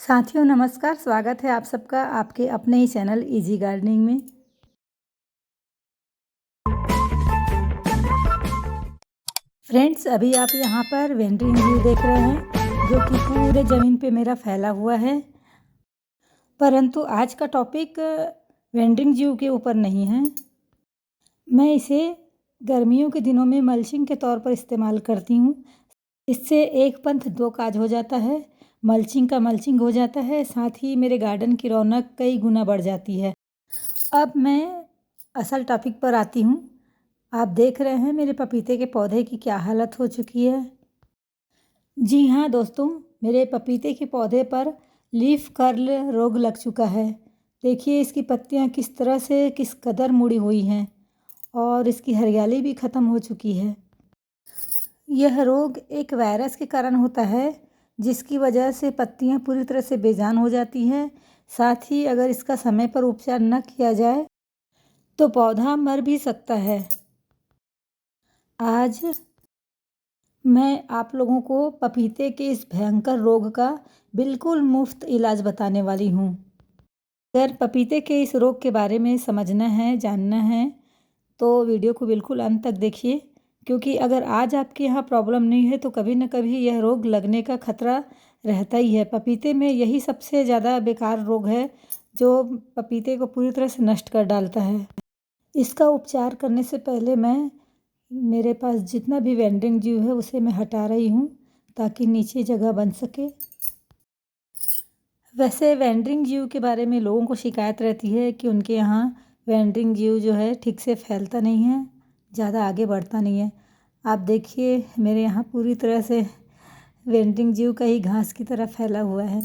साथियों नमस्कार, स्वागत है आप सबका आपके अपने ही चैनल इजी गार्डनिंग में। फ्रेंड्स, अभी आप यहाँ पर वेंड्रिंग व्यू देख रहे हैं जो कि पूरे ज़मीन पे मेरा फैला हुआ है। परंतु आज का टॉपिक वेंड्रिंग व्यू के ऊपर नहीं है। मैं इसे गर्मियों के दिनों में मल्चिंग के तौर पर इस्तेमाल करती हूँ। इससे एक पंथ दो काज हो जाता है। मल्चिंग का मल्चिंग हो जाता है, साथ ही मेरे गार्डन की रौनक कई गुना बढ़ जाती है। अब मैं असल टॉपिक पर आती हूँ। आप देख रहे हैं मेरे पपीते के पौधे की क्या हालत हो चुकी है। जी हाँ दोस्तों, मेरे पपीते के पौधे पर लीफ कर्ल रोग लग चुका है। देखिए इसकी पत्तियाँ किस तरह से किस कदर मुड़ी हुई हैं और इसकी हरियाली भी ख़त्म हो चुकी है। यह रोग एक वायरस के कारण होता है जिसकी वजह से पत्तियाँ पूरी तरह से बेजान हो जाती हैं। साथ ही अगर इसका समय पर उपचार न किया जाए तो पौधा मर भी सकता है। आज मैं आप लोगों को पपीते के इस भयंकर रोग का बिल्कुल मुफ्त इलाज बताने वाली हूँ। अगर पपीते के इस रोग के बारे में समझना है, जानना है तो वीडियो को बिल्कुल अंत तक देखिए, क्योंकि अगर आज आपके यहाँ प्रॉब्लम नहीं है तो कभी न कभी यह रोग लगने का खतरा रहता ही है। पपीते में यही सबसे ज़्यादा बेकार रोग है जो पपीते को पूरी तरह से नष्ट कर डालता है। इसका उपचार करने से पहले मैं मेरे पास जितना भी वेंडिंग ड्यू है उसे मैं हटा रही हूँ ताकि नीचे जगह बन सके। वैसे वेंडिंग ड्यू के बारे में लोगों को शिकायत रहती है कि उनके यहाँ वेंडिंग ड्यू जो है ठीक से फैलता नहीं है, ज़्यादा आगे बढ़ता नहीं है। आप देखिए मेरे यहाँ पूरी तरह से वेंडिंग ड्यू का ही घास की तरह फैला हुआ है।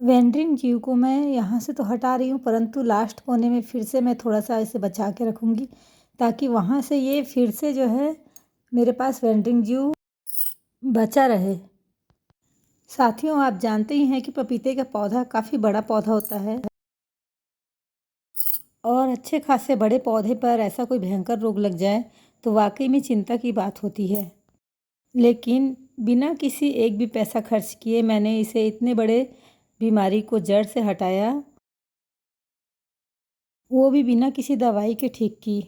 वेंडिंग ड्यू को मैं यहाँ से तो हटा रही हूँ, परंतु लास्ट कोने में फिर से मैं थोड़ा सा इसे बचा के रखूँगी ताकि वहाँ से ये फिर से जो है मेरे पास वेंडिंग ड्यू बचा रहे। साथियों, आप जानते ही हैं कि पपीते का पौधा काफ़ी बड़ा पौधा होता है और अच्छे खासे बड़े पौधे पर ऐसा कोई भयंकर रोग लग जाए तो वाकई में चिंता की बात होती है। लेकिन बिना किसी एक भी पैसा खर्च किए मैंने इसे इतने बड़े बीमारी को जड़ से हटाया, वो भी बिना किसी दवाई के ठीक की।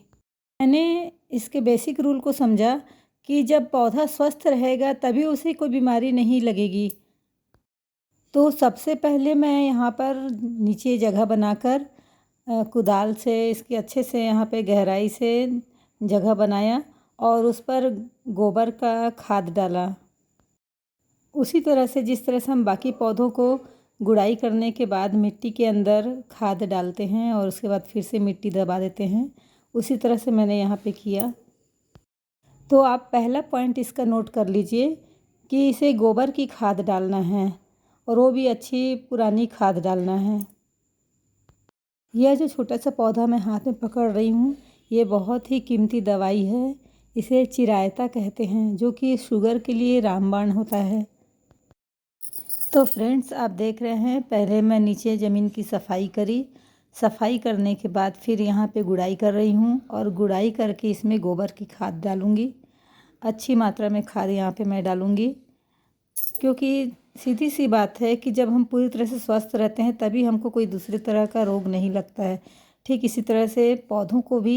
मैंने इसके बेसिक रूल को समझा कि जब पौधा स्वस्थ रहेगा तभी उसे कोई बीमारी नहीं लगेगी। तो सबसे पहले मैं यहाँ पर नीचे जगह बनाकर कुदाल से इसके अच्छे से यहाँ पे गहराई से जगह बनाया और उस पर गोबर का खाद डाला। उसी तरह से जिस तरह से हम बाकी पौधों को गुड़ाई करने के बाद मिट्टी के अंदर खाद डालते हैं और उसके बाद फिर से मिट्टी दबा देते हैं, उसी तरह से मैंने यहाँ पे किया। तो आप पहला पॉइंट इसका नोट कर लीजिए कि इसे गोबर की खाद डालना है और वो भी अच्छी पुरानी खाद डालना है। यह जो छोटा सा पौधा मैं हाथ में पकड़ रही हूँ ये बहुत ही कीमती दवाई है। इसे चिरायता कहते हैं जो कि शुगर के लिए रामबाण होता है। तो फ्रेंड्स, आप देख रहे हैं पहले मैं नीचे ज़मीन की सफाई करी। सफाई करने के बाद फिर यहाँ पे गुड़ाई कर रही हूँ और गुड़ाई करके इसमें गोबर की खाद डालूँगी। अच्छी मात्रा में खाद यहाँ पे मैं डालूँगी, क्योंकि सीधी सी बात है कि जब हम पूरी तरह से स्वस्थ रहते हैं तभी हमको कोई दूसरे तरह का रोग नहीं लगता है। ठीक इसी तरह से पौधों को भी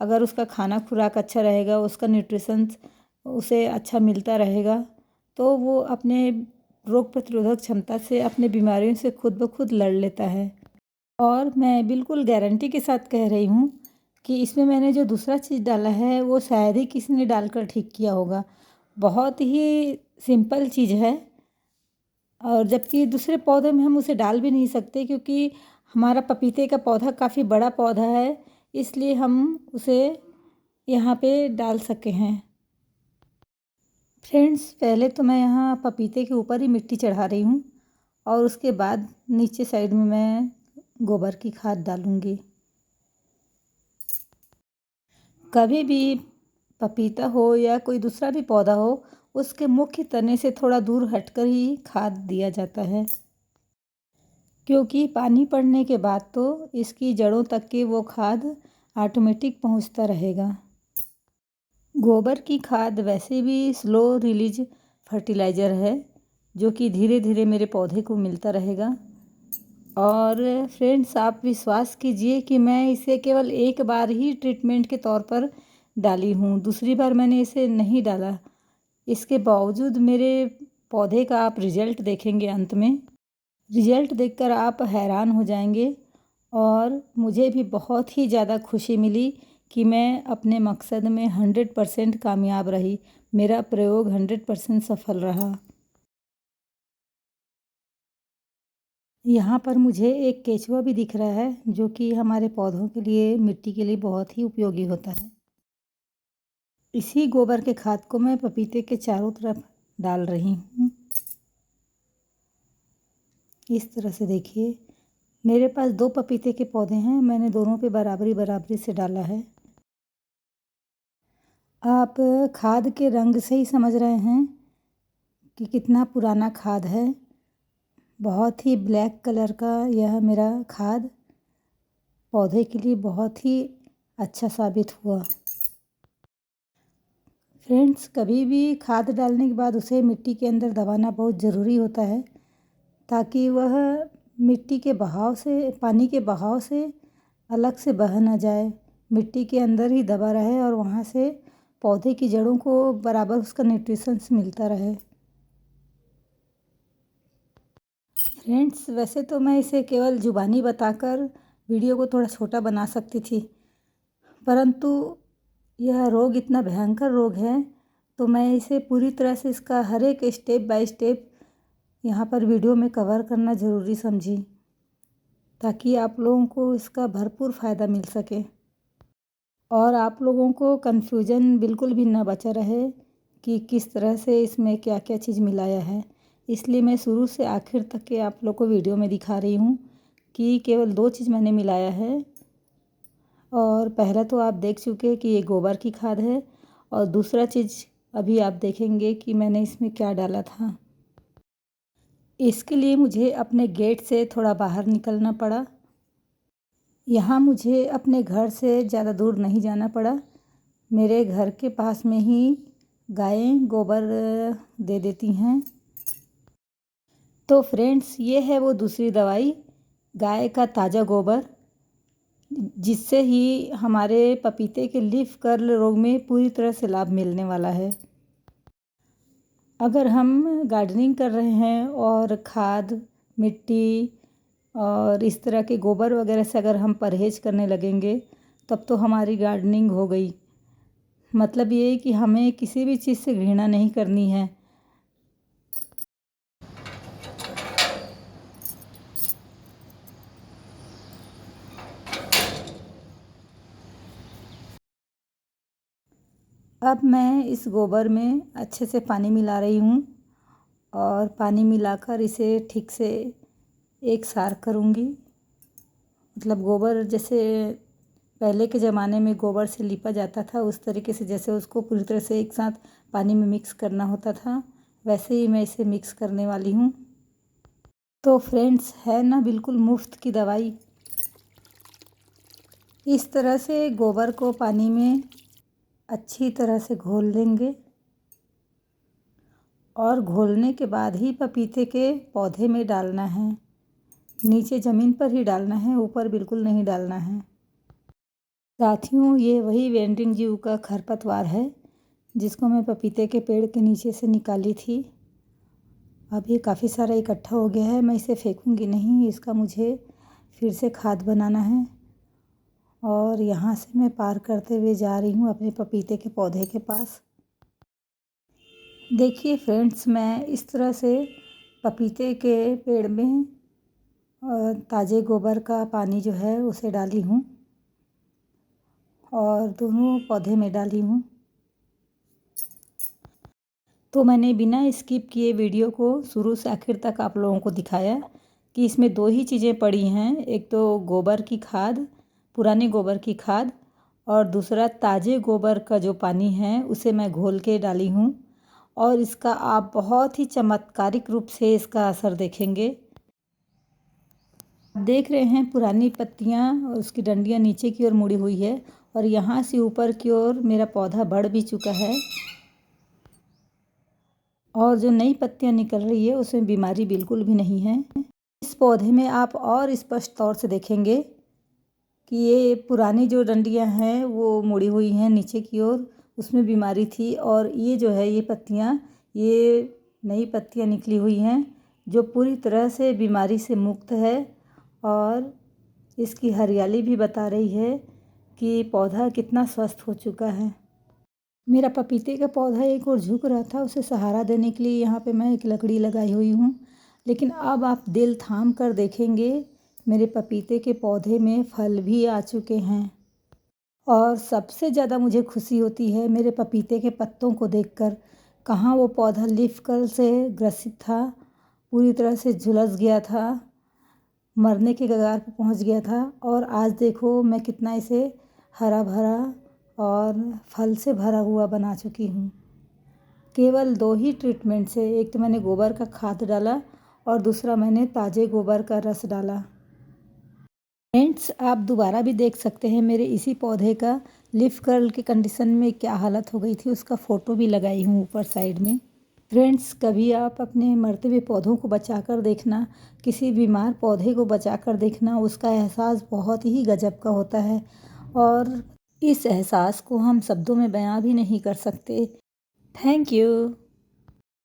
अगर उसका खाना खुराक अच्छा रहेगा, उसका न्यूट्रिशन उसे अच्छा मिलता रहेगा तो वो अपने रोग प्रतिरोधक क्षमता से अपने बीमारियों से खुद ब खुद लड़ लेता है। और मैं बिल्कुल गारंटी के साथ कह रही हूँ कि इसमें मैंने जो दूसरा चीज़ डाला है वो शायद ही किसी ने डालकर ठीक किया होगा। बहुत ही सिंपल चीज़ है और जबकि दूसरे पौधे में हम उसे डाल भी नहीं सकते क्योंकि हमारा पपीते का पौधा काफ़ी बड़ा पौधा है, इसलिए हम उसे यहाँ पे डाल सके हैं। फ्रेंड्स, पहले तो मैं यहाँ पपीते के ऊपर ही मिट्टी चढ़ा रही हूँ और उसके बाद नीचे साइड में मैं गोबर की खाद डालूँगी। कभी भी पपीता हो या कोई दूसरा भी पौधा हो, उसके मुख्य तने से थोड़ा दूर हटकर ही खाद दिया जाता है, क्योंकि पानी पड़ने के बाद तो इसकी जड़ों तक के वो खाद ऑटोमेटिक पहुंचता रहेगा। गोबर की खाद वैसे भी स्लो रिलीज फर्टिलाइज़र है जो कि धीरे धीरे मेरे पौधे को मिलता रहेगा। और फ्रेंड्स, आप विश्वास कीजिए कि मैं इसे केवल एक बार ही ट्रीटमेंट के तौर पर डाली हूँ, दूसरी बार मैंने इसे नहीं डाला। इसके बावजूद मेरे पौधे का आप रिज़ल्ट देखेंगे अंत में। रिज़ल्ट देखकर आप हैरान हो जाएंगे। और मुझे भी बहुत ही ज़्यादा खुशी मिली कि मैं अपने मकसद में 100% कामयाब रही। मेरा प्रयोग 100% सफल रहा। यहाँ पर मुझे एक केचुआ भी दिख रहा है, जो कि हमारे पौधों के लिए, मिट्टी के लिए बहुत ही उपयोगी होता है। इसी गोबर के खाद को मैं पपीते के चारों तरफ डाल रही हूँ। इस तरह से देखिए, मेरे पास 2 पपीते के पौधे हैं, मैंने दोनों पे बराबरी बराबरी से डाला है। आप खाद के रंग से ही समझ रहे हैं कि कितना पुराना खाद है। बहुत ही ब्लैक कलर का यह मेरा खाद पौधे के लिए बहुत ही अच्छा साबित हुआ। फ्रेंड्स, कभी भी खाद डालने के बाद उसे मिट्टी के अंदर दबाना बहुत ज़रूरी होता है, ताकि वह मिट्टी के बहाव से, पानी के बहाव से अलग से बह ना जाए, मिट्टी के अंदर ही दबा रहे और वहाँ से पौधे की जड़ों को बराबर उसका न्यूट्रिशंस मिलता रहे। फ्रेंड्स, वैसे तो मैं इसे केवल ज़ुबानी बताकर वीडियो को थोड़ा छोटा बना सकती थी, परंतु यह रोग इतना भयंकर रोग है, तो मैं इसे पूरी तरह से इसका हर एक स्टेप बाय स्टेप यहाँ पर वीडियो में कवर करना ज़रूरी समझी, ताकि आप लोगों को इसका भरपूर फ़ायदा मिल सके और आप लोगों को कन्फ्यूजन बिल्कुल भी ना बचा रहे कि किस तरह से इसमें क्या क्या चीज़ मिलाया है। इसलिए मैं शुरू से आखिर तक के आप लोग को वीडियो में दिखा रही हूँ कि केवल 2 चीज़ मैंने मिलाया है। और पहला तो आप देख चुके हैं कि ये गोबर की खाद है, और दूसरा चीज़ अभी आप देखेंगे कि मैंने इसमें क्या डाला था। इसके लिए मुझे अपने गेट से थोड़ा बाहर निकलना पड़ा। यहाँ मुझे अपने घर से ज़्यादा दूर नहीं जाना पड़ा। मेरे घर के पास में ही गायें गोबर दे देती हैं। तो फ्रेंड्स, ये है वो दूसरी दवाई, गाय का ताज़ा गोबर, जिससे ही हमारे पपीते के लीफ कर्ल रोग में पूरी तरह से लाभ मिलने वाला है। अगर हम गार्डनिंग कर रहे हैं और खाद, मिट्टी और इस तरह के गोबर वगैरह से अगर हम परहेज़ करने लगेंगे, तब तो हमारी गार्डनिंग हो गई। मतलब ये है कि हमें किसी भी चीज़ से घृणा नहीं करनी है। अब मैं इस गोबर में अच्छे से पानी मिला रही हूँ और पानी मिलाकर इसे ठीक से एक सार करूँगी। मतलब गोबर जैसे पहले के ज़माने में गोबर से लिपा जाता था, उस तरीके से जैसे उसको पूरी तरह से एक साथ पानी में मिक्स करना होता था, वैसे ही मैं इसे मिक्स करने वाली हूँ। तो फ्रेंड्स, है ना बिल्कुल मुफ्त की दवाई। इस तरह से गोबर को पानी में अच्छी तरह से घोल लेंगे और घोलने के बाद ही पपीते के पौधे में डालना है। नीचे ज़मीन पर ही डालना है, ऊपर बिल्कुल नहीं डालना है। साथियों, ये वही वेंडिंग जीव का खरपतवार है जिसको मैं पपीते के पेड़ के नीचे से निकाली थी। अब ये काफ़ी सारा इकट्ठा हो गया है, मैं इसे फेंकूंगी नहीं, इसका मुझे फिर से खाद बनाना है। और यहाँ से मैं पार करते हुए जा रही हूँ अपने पपीते के पौधे के पास। देखिए फ्रेंड्स, मैं इस तरह से पपीते के पेड़ में ताज़े गोबर का पानी जो है उसे डाली हूँ और दोनों पौधे में डाली हूँ। तो मैंने बिना स्किप किए वीडियो को शुरू से आखिर तक आप लोगों को दिखाया कि इसमें 2 ही चीज़ें पड़ी हैं। एक तो गोबर की खाद, पुराने गोबर की खाद, और दूसरा ताज़े गोबर का जो पानी है उसे मैं घोल के डाली हूँ। और इसका आप बहुत ही चमत्कारिक रूप से इसका असर देखेंगे। देख रहे हैं पुरानी पत्तियाँ और उसकी डंडियाँ नीचे की ओर मुड़ी हुई है, और यहाँ से ऊपर की ओर मेरा पौधा बढ़ भी चुका है। और जो नई पत्तियां निकल रही है उसमें बीमारी बिल्कुल भी नहीं है। इस पौधे में आप और स्पष्ट तौर से देखेंगे कि ये पुरानी जो डंडियां हैं वो मुड़ी हुई हैं नीचे की ओर, उसमें बीमारी थी। और ये जो है ये पत्तियां, ये नई पत्तियां निकली हुई हैं जो पूरी तरह से बीमारी से मुक्त है। और इसकी हरियाली भी बता रही है कि पौधा कितना स्वस्थ हो चुका है। मेरा पपीते का पौधा एक और झुक रहा था, उसे सहारा देने के लिए यहाँ पे मैं एक लकड़ी लगाई हुई हूँ। लेकिन अब आप दिल थाम कर देखेंगे, मेरे पपीते के पौधे में फल भी आ चुके हैं। और सबसे ज़्यादा मुझे खुशी होती है मेरे पपीते के पत्तों को देखकर। कहाँ वो पौधा लीफ कर्ल से ग्रसित था, पूरी तरह से झुलस गया था, मरने के कगार पर पहुंच गया था। और आज देखो मैं कितना इसे हरा भरा और फल से भरा हुआ बना चुकी हूँ। केवल 2 ही ट्रीटमेंट से, एक तो मैंने गोबर का खाद डाला और दूसरा मैंने ताज़े गोबर का रस डाला। फ्रेंड्स, आप दोबारा भी देख सकते हैं मेरे इसी पौधे का लीफ कर्ल की कंडीशन में क्या हालत हो गई थी, उसका फ़ोटो भी लगाई हूँ ऊपर साइड में। फ्रेंड्स, कभी आप अपने मरते हुए पौधों को बचाकर देखना, किसी बीमार पौधे को बचाकर देखना, उसका एहसास बहुत ही गजब का होता है। और इस एहसास को हम शब्दों में बयां भी नहीं कर सकते। Thank you.